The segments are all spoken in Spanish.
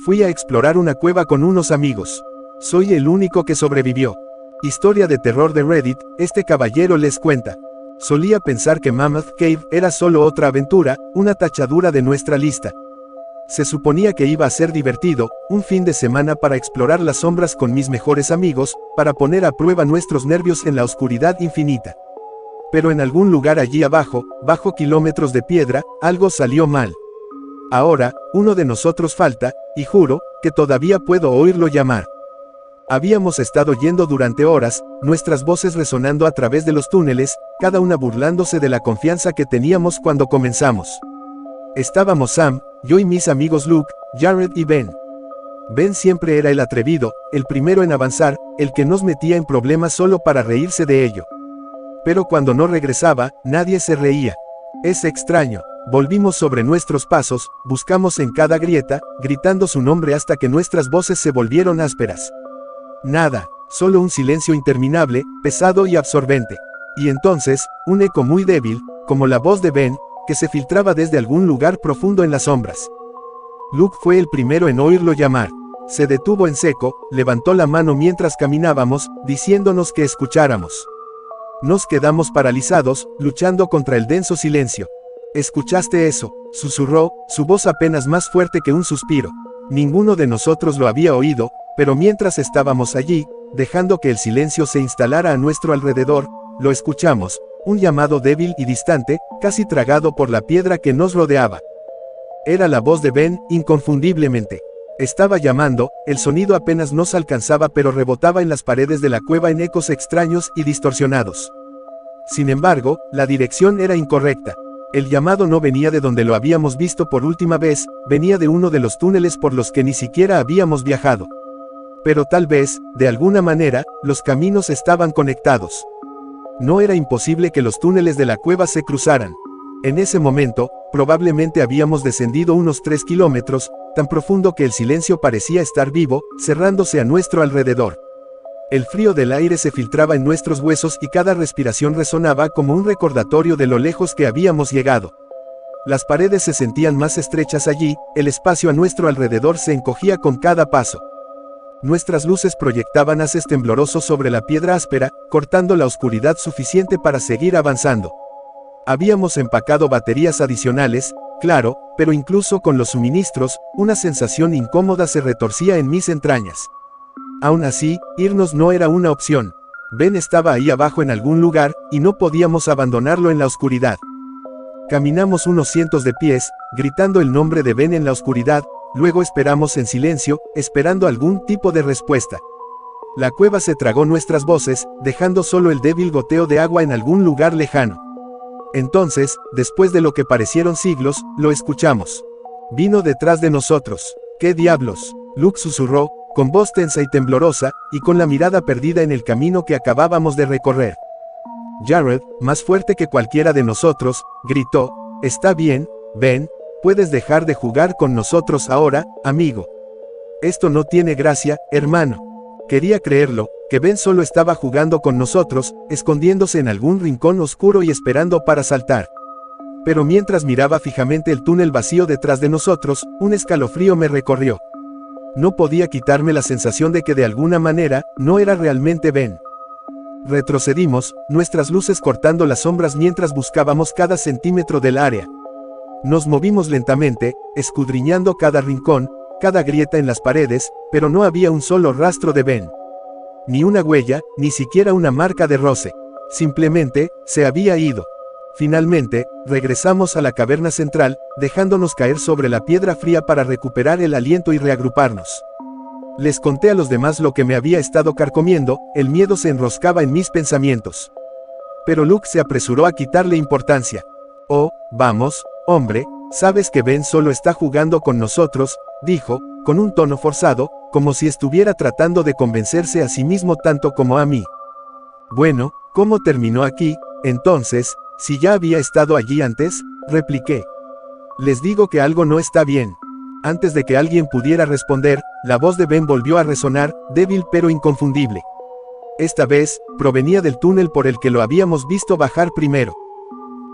Fui a explorar una cueva con unos amigos. Soy el único que sobrevivió. Historia de terror de Reddit, este caballero les cuenta. Solía pensar que Mammoth Cave era solo otra aventura, una tachadura de nuestra lista. Se suponía que iba a ser divertido, un fin de semana para explorar las sombras con mis mejores amigos, para poner a prueba nuestros nervios en la oscuridad infinita. Pero en algún lugar allí abajo, bajo kilómetros de piedra, algo salió mal. Ahora, uno de nosotros falta, y juro, que todavía puedo oírlo llamar. Habíamos estado yendo durante horas, nuestras voces resonando a través de los túneles, cada una burlándose de la confianza que teníamos cuando comenzamos. Estábamos Sam, yo y mis amigos Luke, Jared y Ben. Ben siempre era el atrevido, el primero en avanzar, el que nos metía en problemas solo para reírse de ello. Pero cuando no regresaba, nadie se reía. Es extraño. Volvimos sobre nuestros pasos, buscamos en cada grieta, gritando su nombre hasta que nuestras voces se volvieron ásperas. Nada, solo un silencio interminable, pesado y absorbente. Y entonces, un eco muy débil, como la voz de Ben, que se filtraba desde algún lugar profundo en las sombras. Luke fue el primero en oírlo llamar. Se detuvo en seco, levantó la mano mientras caminábamos, diciéndonos que escucháramos. Nos quedamos paralizados, luchando contra el denso silencio. ¿Escuchaste eso?, susurró, su voz apenas más fuerte que un suspiro. Ninguno de nosotros lo había oído, pero mientras estábamos allí, dejando que el silencio se instalara a nuestro alrededor, lo escuchamos, un llamado débil y distante, casi tragado por la piedra que nos rodeaba. Era la voz de Ben, inconfundiblemente. Estaba llamando, el sonido apenas nos alcanzaba pero rebotaba en las paredes de la cueva en ecos extraños y distorsionados. Sin embargo, la dirección era incorrecta. El llamado no venía de donde lo habíamos visto por última vez, venía de uno de los túneles por los que ni siquiera habíamos viajado. Pero tal vez, de alguna manera, los caminos estaban conectados. No era imposible que los túneles de la cueva se cruzaran. En ese momento, probablemente habíamos descendido unos 3 kilómetros, tan profundo que el silencio parecía estar vivo, cerrándose a nuestro alrededor. El frío del aire se filtraba en nuestros huesos y cada respiración resonaba como un recordatorio de lo lejos que habíamos llegado. Las paredes se sentían más estrechas allí, el espacio a nuestro alrededor se encogía con cada paso. Nuestras luces proyectaban haces temblorosos sobre la piedra áspera, cortando la oscuridad suficiente para seguir avanzando. Habíamos empacado baterías adicionales, claro, pero incluso con los suministros, una sensación incómoda se retorcía en mis entrañas. Aún así, irnos no era una opción. Ben estaba ahí abajo en algún lugar, y no podíamos abandonarlo en la oscuridad. Caminamos unos cientos de pies, gritando el nombre de Ben en la oscuridad, luego esperamos en silencio, esperando algún tipo de respuesta. La cueva se tragó nuestras voces, dejando solo el débil goteo de agua en algún lugar lejano. Entonces, después de lo que parecieron siglos, lo escuchamos. Vino detrás de nosotros. ¿Qué diablos?, Luke susurró, con voz tensa y temblorosa, y con la mirada perdida en el camino que acabábamos de recorrer. Jared, más fuerte que cualquiera de nosotros, gritó: «Está bien, Ben, puedes dejar de jugar con nosotros ahora, amigo. Esto no tiene gracia, hermano». Quería creerlo, que Ben solo estaba jugando con nosotros, escondiéndose en algún rincón oscuro y esperando para saltar. Pero mientras miraba fijamente el túnel vacío detrás de nosotros, un escalofrío me recorrió. No podía quitarme la sensación de que de alguna manera, no era realmente Ben. Retrocedimos, nuestras luces cortando las sombras mientras buscábamos cada centímetro del área. Nos movimos lentamente, escudriñando cada rincón, cada grieta en las paredes, pero no había un solo rastro de Ben. Ni una huella, ni siquiera una marca de roce. Simplemente, se había ido. Finalmente, regresamos a la caverna central, dejándonos caer sobre la piedra fría para recuperar el aliento y reagruparnos. Les conté a los demás lo que me había estado carcomiendo, el miedo se enroscaba en mis pensamientos. Pero Luke se apresuró a quitarle importancia. «Oh, vamos, hombre, sabes que Ben solo está jugando con nosotros», dijo, con un tono forzado, como si estuviera tratando de convencerse a sí mismo tanto como a mí. «Bueno, ¿cómo terminó aquí, entonces, si ya había estado allí antes?», repliqué. «Les digo que algo no está bien». Antes de que alguien pudiera responder, la voz de Ben volvió a resonar, débil pero inconfundible. Esta vez, provenía del túnel por el que lo habíamos visto bajar primero.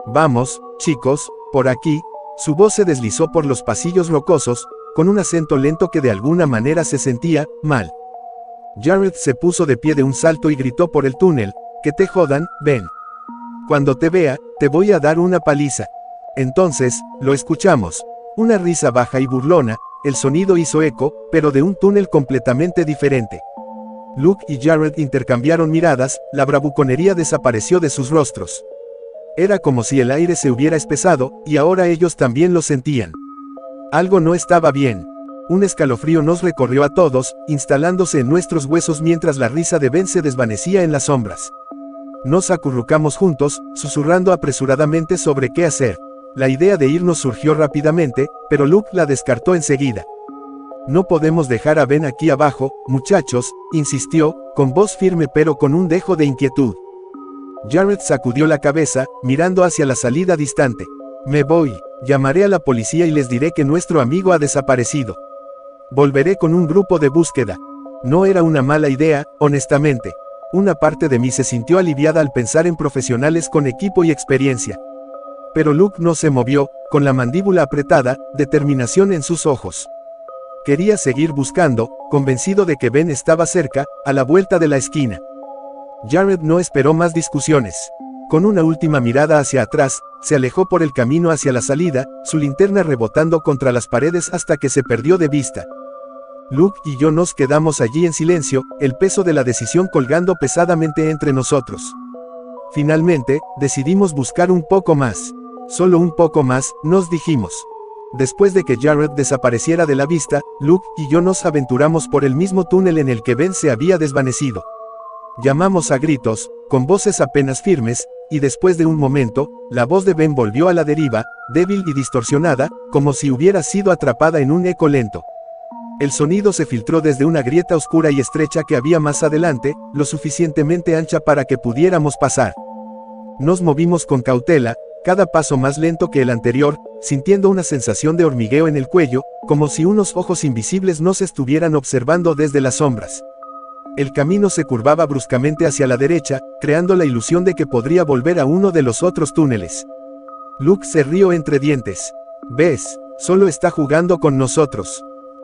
«Vamos, chicos, por aquí». Su voz se deslizó por los pasillos rocosos, con un acento lento que de alguna manera se sentía mal. Jared se puso de pie de un salto y gritó por el túnel, «Que te jodan, ven. Cuando te vea, te voy a dar una paliza». Entonces, lo escuchamos. Una risa baja y burlona, el sonido hizo eco, pero de un túnel completamente diferente. Luke y Jared intercambiaron miradas, la bravuconería desapareció de sus rostros. Era como si el aire se hubiera espesado, y ahora ellos también lo sentían. Algo no estaba bien. Un escalofrío nos recorrió a todos, instalándose en nuestros huesos mientras la risa de Ben se desvanecía en las sombras. Nos acurrucamos juntos, susurrando apresuradamente sobre qué hacer. La idea de irnos surgió rápidamente, pero Luke la descartó enseguida. «No podemos dejar a Ben aquí abajo, muchachos», insistió, con voz firme pero con un dejo de inquietud. Jared sacudió la cabeza, mirando hacia la salida distante. «Me voy. Llamaré a la policía y les diré que nuestro amigo ha desaparecido. Volveré con un grupo de búsqueda». No era una mala idea, honestamente. Una parte de mí se sintió aliviada al pensar en profesionales con equipo y experiencia. Pero Luke no se movió, con la mandíbula apretada, determinación en sus ojos. Quería seguir buscando, convencido de que Ben estaba cerca, a la vuelta de la esquina. Jared no esperó más discusiones. Con una última mirada hacia atrás, se alejó por el camino hacia la salida, su linterna rebotando contra las paredes hasta que se perdió de vista. Luke y yo nos quedamos allí en silencio, el peso de la decisión colgando pesadamente entre nosotros. Finalmente, decidimos buscar un poco más. Solo un poco más, nos dijimos. Después de que Jared desapareciera de la vista, Luke y yo nos aventuramos por el mismo túnel en el que Ben se había desvanecido. Llamamos a gritos, con voces apenas firmes, y después de un momento, la voz de Ben volvió a la deriva, débil y distorsionada, como si hubiera sido atrapada en un eco lento. El sonido se filtró desde una grieta oscura y estrecha que había más adelante, lo suficientemente ancha para que pudiéramos pasar. Nos movimos con cautela, cada paso más lento que el anterior, sintiendo una sensación de hormigueo en el cuello, como si unos ojos invisibles nos estuvieran observando desde las sombras. El camino se curvaba bruscamente hacia la derecha, creando la ilusión de que podría volver a uno de los otros túneles. Luke se rió entre dientes. «¿Ves? Solo está jugando con nosotros».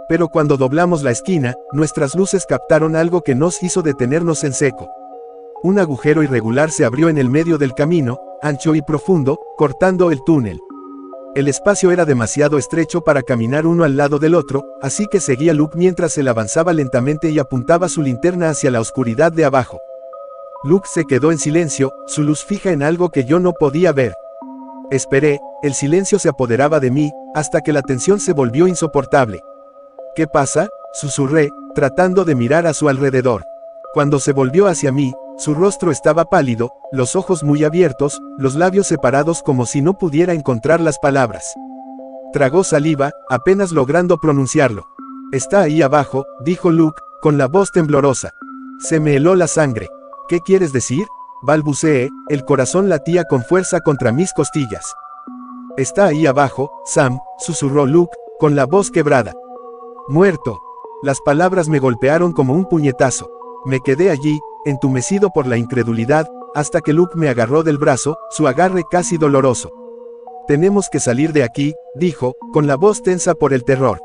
Pero cuando doblamos la esquina, nuestras luces captaron algo que nos hizo detenernos en seco. Un agujero irregular se abrió en el medio del camino, ancho y profundo, cortando el túnel. El espacio era demasiado estrecho para caminar uno al lado del otro, así que seguía Luke mientras él avanzaba lentamente y apuntaba su linterna hacia la oscuridad de abajo. Luke se quedó en silencio, su luz fija en algo que yo no podía ver. Esperé, el silencio se apoderaba de mí, hasta que la tensión se volvió insoportable. «¿Qué pasa?», susurré, tratando de mirar a su alrededor. Cuando se volvió hacia mí, su rostro estaba pálido, los ojos muy abiertos, los labios separados como si no pudiera encontrar las palabras. Tragó saliva, apenas logrando pronunciarlo. «Está ahí abajo», dijo Luke, con la voz temblorosa. Se me heló la sangre. «¿Qué quieres decir?», balbuceé, el corazón latía con fuerza contra mis costillas. «Está ahí abajo, Sam», susurró Luke, con la voz quebrada. «Muerto». Las palabras me golpearon como un puñetazo. Me quedé allí, entumecido por la incredulidad, hasta que Luke me agarró del brazo, su agarre casi doloroso. «Tenemos que salir de aquí», dijo, con la voz tensa por el terror.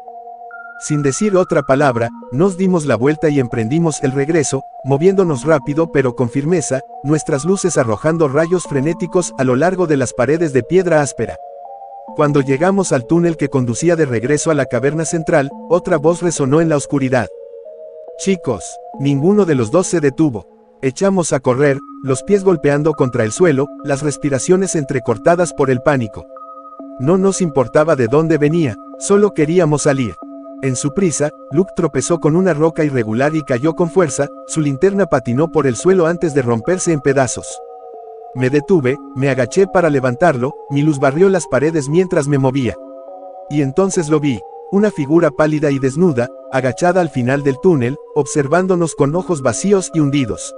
Sin decir otra palabra, nos dimos la vuelta y emprendimos el regreso, moviéndonos rápido pero con firmeza, nuestras luces arrojando rayos frenéticos a lo largo de las paredes de piedra áspera. Cuando llegamos al túnel que conducía de regreso a la caverna central, otra voz resonó en la oscuridad. «Chicos». Ninguno de los dos se detuvo. Echamos a correr, los pies golpeando contra el suelo, las respiraciones entrecortadas por el pánico. No nos importaba de dónde venía, solo queríamos salir. En su prisa, Luke tropezó con una roca irregular y cayó con fuerza, su linterna patinó por el suelo antes de romperse en pedazos. Me detuve, me agaché para levantarlo, mi luz barrió las paredes mientras me movía. Y entonces lo vi. Una figura pálida y desnuda, agachada al final del túnel, observándonos con ojos vacíos y hundidos.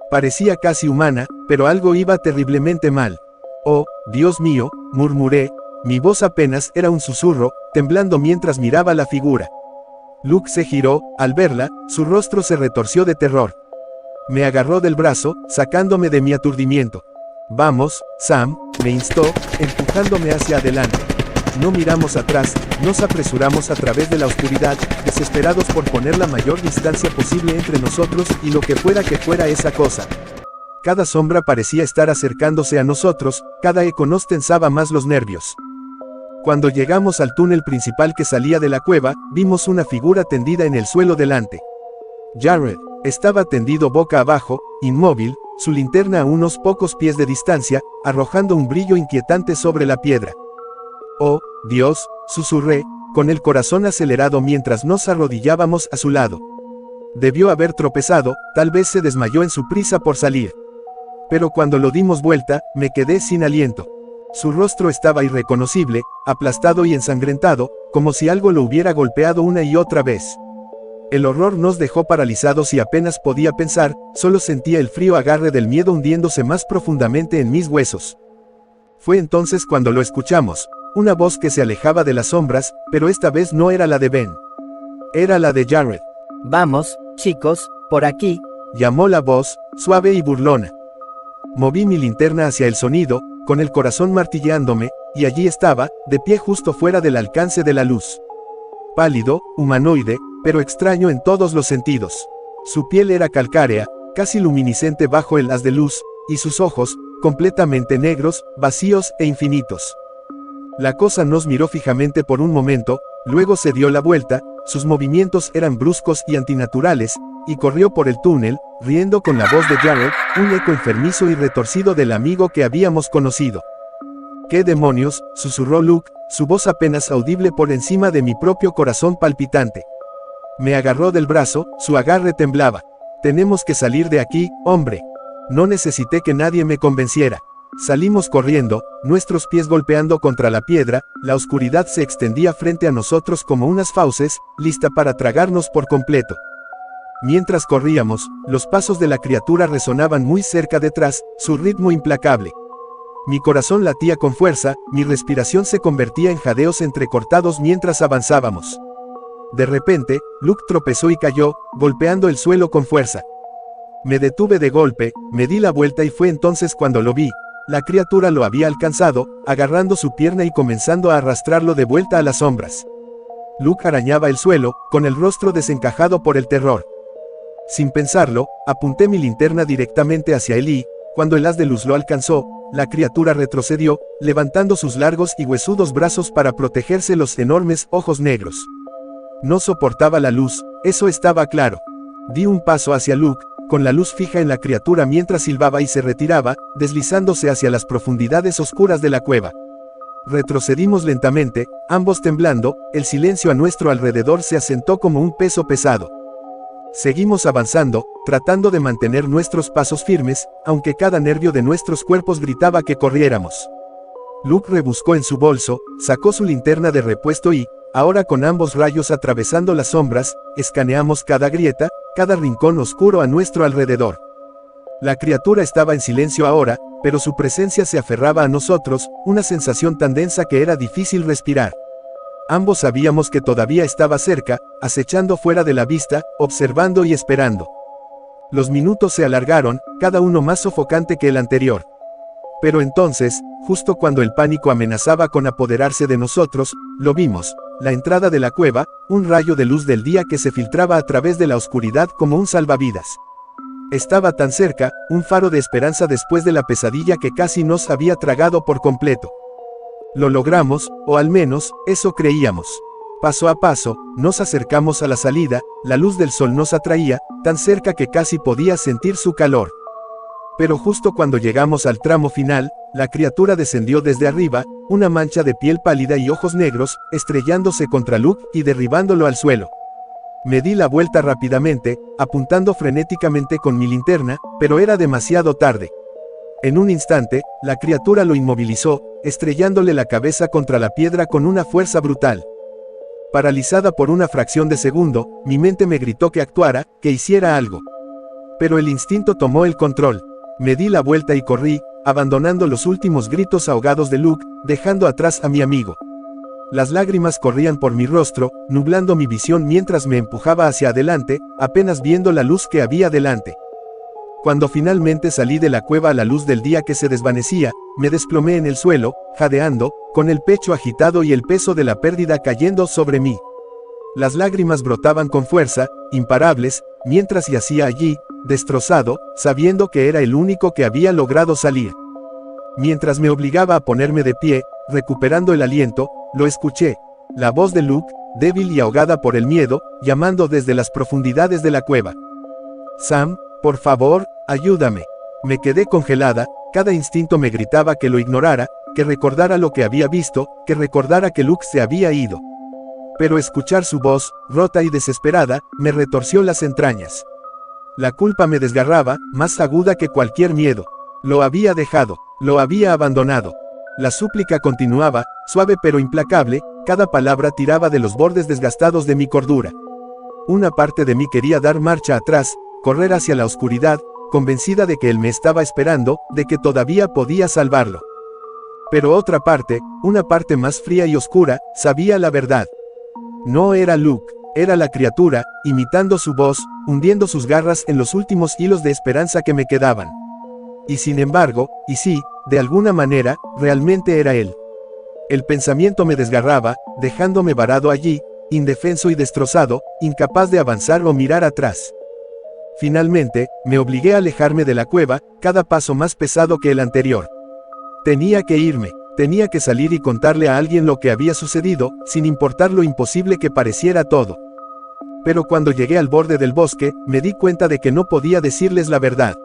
Parecía casi humana, pero algo iba terriblemente mal. «Oh, Dios mío», murmuré, mi voz apenas era un susurro, temblando mientras miraba la figura. Luke se giró, al verla, su rostro se retorció de terror. Me agarró del brazo, sacándome de mi aturdimiento. «Vamos, Sam», me instó, empujándome hacia adelante. No miramos atrás, nos apresuramos a través de la oscuridad, desesperados por poner la mayor distancia posible entre nosotros y lo que fuera esa cosa. Cada sombra parecía estar acercándose a nosotros, cada eco nos tensaba más los nervios. Cuando llegamos al túnel principal que salía de la cueva, vimos una figura tendida en el suelo delante. Jared estaba tendido boca abajo, inmóvil, su linterna a unos pocos pies de distancia, arrojando un brillo inquietante sobre la piedra. «Oh, Dios», susurré, con el corazón acelerado mientras nos arrodillábamos a su lado. Debió haber tropezado, tal vez se desmayó en su prisa por salir. Pero cuando lo dimos vuelta, me quedé sin aliento. Su rostro estaba irreconocible, aplastado y ensangrentado, como si algo lo hubiera golpeado una y otra vez. El horror nos dejó paralizados y apenas podía pensar, solo sentía el frío agarre del miedo hundiéndose más profundamente en mis huesos. Fue entonces cuando lo escuchamos, una voz que se alejaba de las sombras, pero esta vez no era la de Ben. Era la de Jared. «Vamos, chicos, por aquí», llamó la voz, suave y burlona. Moví mi linterna hacia el sonido, con el corazón martilleándome, y allí estaba, de pie justo fuera del alcance de la luz. Pálido, humanoide, pero extraño en todos los sentidos. Su piel era calcárea, casi luminiscente bajo el haz de luz, y sus ojos, completamente negros, vacíos e infinitos. La cosa nos miró fijamente por un momento, luego se dio la vuelta, sus movimientos eran bruscos y antinaturales, y corrió por el túnel, riendo con la voz de Jared, un eco enfermizo y retorcido del amigo que habíamos conocido. «¿Qué demonios?», susurró Luke, su voz apenas audible por encima de mi propio corazón palpitante. Me agarró del brazo, su agarre temblaba. «Tenemos que salir de aquí, hombre». No necesité que nadie me convenciera. Salimos corriendo, nuestros pies golpeando contra la piedra, la oscuridad se extendía frente a nosotros como unas fauces, lista para tragarnos por completo. Mientras corríamos, los pasos de la criatura resonaban muy cerca detrás, su ritmo implacable. Mi corazón latía con fuerza, mi respiración se convertía en jadeos entrecortados mientras avanzábamos. De repente, Luke tropezó y cayó, golpeando el suelo con fuerza. Me detuve de golpe, me di la vuelta y fue entonces cuando lo vi. La criatura lo había alcanzado, agarrando su pierna y comenzando a arrastrarlo de vuelta a las sombras. Luke arañaba el suelo, con el rostro desencajado por el terror. Sin pensarlo, apunté mi linterna directamente hacia él y, cuando el haz de luz lo alcanzó, la criatura retrocedió, levantando sus largos y huesudos brazos para protegerse los enormes ojos negros. No soportaba la luz, eso estaba claro. Di un paso hacia Luke, con la luz fija en la criatura mientras silbaba y se retiraba, deslizándose hacia las profundidades oscuras de la cueva. Retrocedimos lentamente, ambos temblando, el silencio a nuestro alrededor se asentó como un peso pesado. Seguimos avanzando, tratando de mantener nuestros pasos firmes, aunque cada nervio de nuestros cuerpos gritaba que corriéramos. Luke rebuscó en su bolso, sacó su linterna de repuesto y, ahora con ambos rayos atravesando las sombras, escaneamos cada grieta, cada rincón oscuro a nuestro alrededor. La criatura estaba en silencio ahora, pero su presencia se aferraba a nosotros, una sensación tan densa que era difícil respirar. Ambos sabíamos que todavía estaba cerca, acechando fuera de la vista, observando y esperando. Los minutos se alargaron, cada uno más sofocante que el anterior. Pero entonces, justo cuando el pánico amenazaba con apoderarse de nosotros, lo vimos, la entrada de la cueva, un rayo de luz del día que se filtraba a través de la oscuridad como un salvavidas. Estaba tan cerca, un faro de esperanza después de la pesadilla que casi nos había tragado por completo. Lo logramos, o al menos, eso creíamos. Paso a paso, nos acercamos a la salida, la luz del sol nos atraía, tan cerca que casi podía sentir su calor. Pero justo cuando llegamos al tramo final, la criatura descendió desde arriba, una mancha de piel pálida y ojos negros, estrellándose contra Luke y derribándolo al suelo. Me di la vuelta rápidamente, apuntando frenéticamente con mi linterna, pero era demasiado tarde. En un instante, la criatura lo inmovilizó, estrellándole la cabeza contra la piedra con una fuerza brutal. Paralizada por una fracción de segundo, mi mente me gritó que actuara, que hiciera algo. Pero el instinto tomó el control. Me di la vuelta y corrí, abandonando los últimos gritos ahogados de Luke, dejando atrás a mi amigo. Las lágrimas corrían por mi rostro, nublando mi visión mientras me empujaba hacia adelante, apenas viendo la luz que había delante. Cuando finalmente salí de la cueva a la luz del día que se desvanecía, me desplomé en el suelo, jadeando, con el pecho agitado y el peso de la pérdida cayendo sobre mí. Las lágrimas brotaban con fuerza, imparables, mientras yacía allí, destrozado, sabiendo que era el único que había logrado salir. Mientras me obligaba a ponerme de pie, recuperando el aliento, lo escuché. La voz de Luke, débil y ahogada por el miedo, llamando desde las profundidades de la cueva. Sam, por favor, ayúdame. Me quedé congelada, cada instinto me gritaba que lo ignorara, que recordara lo que había visto, que recordara que Luke se había ido. Pero escuchar su voz, rota y desesperada, me retorció las entrañas. La culpa me desgarraba, más aguda que cualquier miedo. Lo había dejado, lo había abandonado. La súplica continuaba, suave pero implacable, cada palabra tiraba de los bordes desgastados de mi cordura. Una parte de mí quería dar marcha atrás, correr hacia la oscuridad, convencida de que él me estaba esperando, de que todavía podía salvarlo. Pero otra parte, una parte más fría y oscura, sabía la verdad. No era Luke, era la criatura, imitando su voz, hundiendo sus garras en los últimos hilos de esperanza que me quedaban. Y sin embargo, y sí, de alguna manera, realmente era él. El pensamiento me desgarraba, dejándome varado allí, indefenso y destrozado, incapaz de avanzar o mirar atrás. Finalmente, me obligué a alejarme de la cueva, cada paso más pesado que el anterior. Tenía que irme, tenía que salir y contarle a alguien lo que había sucedido, sin importar lo imposible que pareciera todo. Pero cuando llegué al borde del bosque, me di cuenta de que no podía decirles la verdad.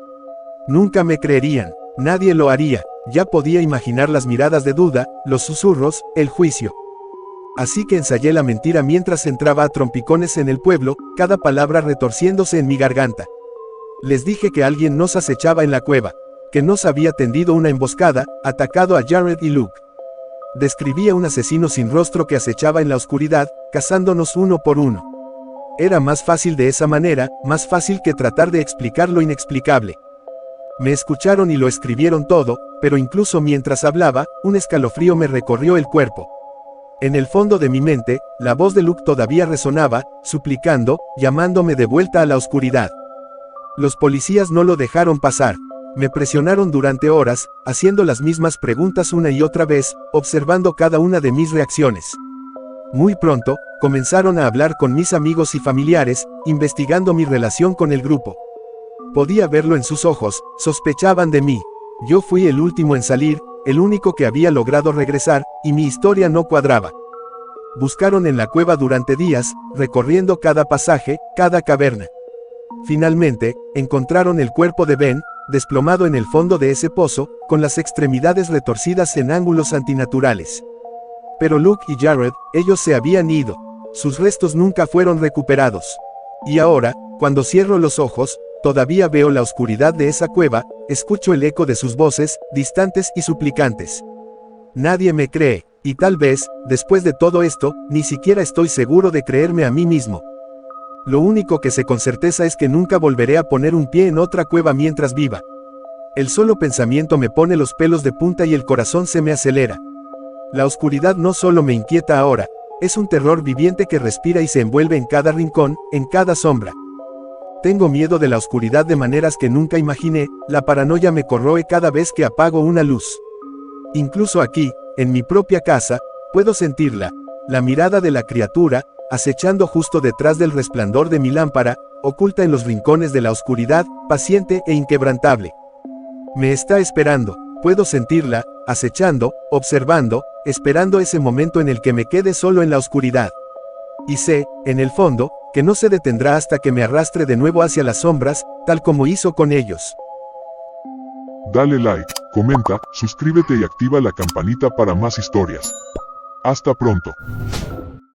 Nunca me creerían, nadie lo haría, ya podía imaginar las miradas de duda, los susurros, el juicio. Así que ensayé la mentira mientras entraba a trompicones en el pueblo, cada palabra retorciéndose en mi garganta. Les dije que alguien nos acechaba en la cueva, que nos había tendido una emboscada, atacado a Jared y Luke. Describí a un asesino sin rostro que acechaba en la oscuridad, cazándonos uno por uno. Era más fácil de esa manera, más fácil que tratar de explicar lo inexplicable. Me escucharon y lo escribieron todo, pero incluso mientras hablaba, un escalofrío me recorrió el cuerpo. En el fondo de mi mente, la voz de Luke todavía resonaba, suplicando, llamándome de vuelta a la oscuridad. Los policías no lo dejaron pasar. Me presionaron durante horas, haciendo las mismas preguntas una y otra vez, observando cada una de mis reacciones. Muy pronto, comenzaron a hablar con mis amigos y familiares, investigando mi relación con el grupo. Podía verlo en sus ojos, sospechaban de mí. Yo fui el último en salir, el único que había logrado regresar, y mi historia no cuadraba. Buscaron en la cueva durante días, recorriendo cada pasaje, cada caverna. Finalmente, encontraron el cuerpo de Ben, desplomado en el fondo de ese pozo, con las extremidades retorcidas en ángulos antinaturales. Pero Luke y Jared, ellos se habían ido. Sus restos nunca fueron recuperados. Y ahora, cuando cierro los ojos, todavía veo la oscuridad de esa cueva, escucho el eco de sus voces, distantes y suplicantes. Nadie me cree, y tal vez, después de todo esto, ni siquiera estoy seguro de creerme a mí mismo. Lo único que sé con certeza es que nunca volveré a poner un pie en otra cueva mientras viva. El solo pensamiento me pone los pelos de punta y el corazón se me acelera. La oscuridad no solo me inquieta ahora, es un terror viviente que respira y se envuelve en cada rincón, en cada sombra. Tengo miedo de la oscuridad de maneras que nunca imaginé, la paranoia me corroe cada vez que apago una luz. Incluso aquí, en mi propia casa, puedo sentirla, la mirada de la criatura, acechando justo detrás del resplandor de mi lámpara, oculta en los rincones de la oscuridad, paciente e inquebrantable. Me está esperando, puedo sentirla, acechando, observando, esperando ese momento en el que me quede solo en la oscuridad. Y sé, en el fondo, que no se detendrá hasta que me arrastre de nuevo hacia las sombras, tal como hizo con ellos. Dale like, comenta, suscríbete y activa la campanita para más historias. Hasta pronto.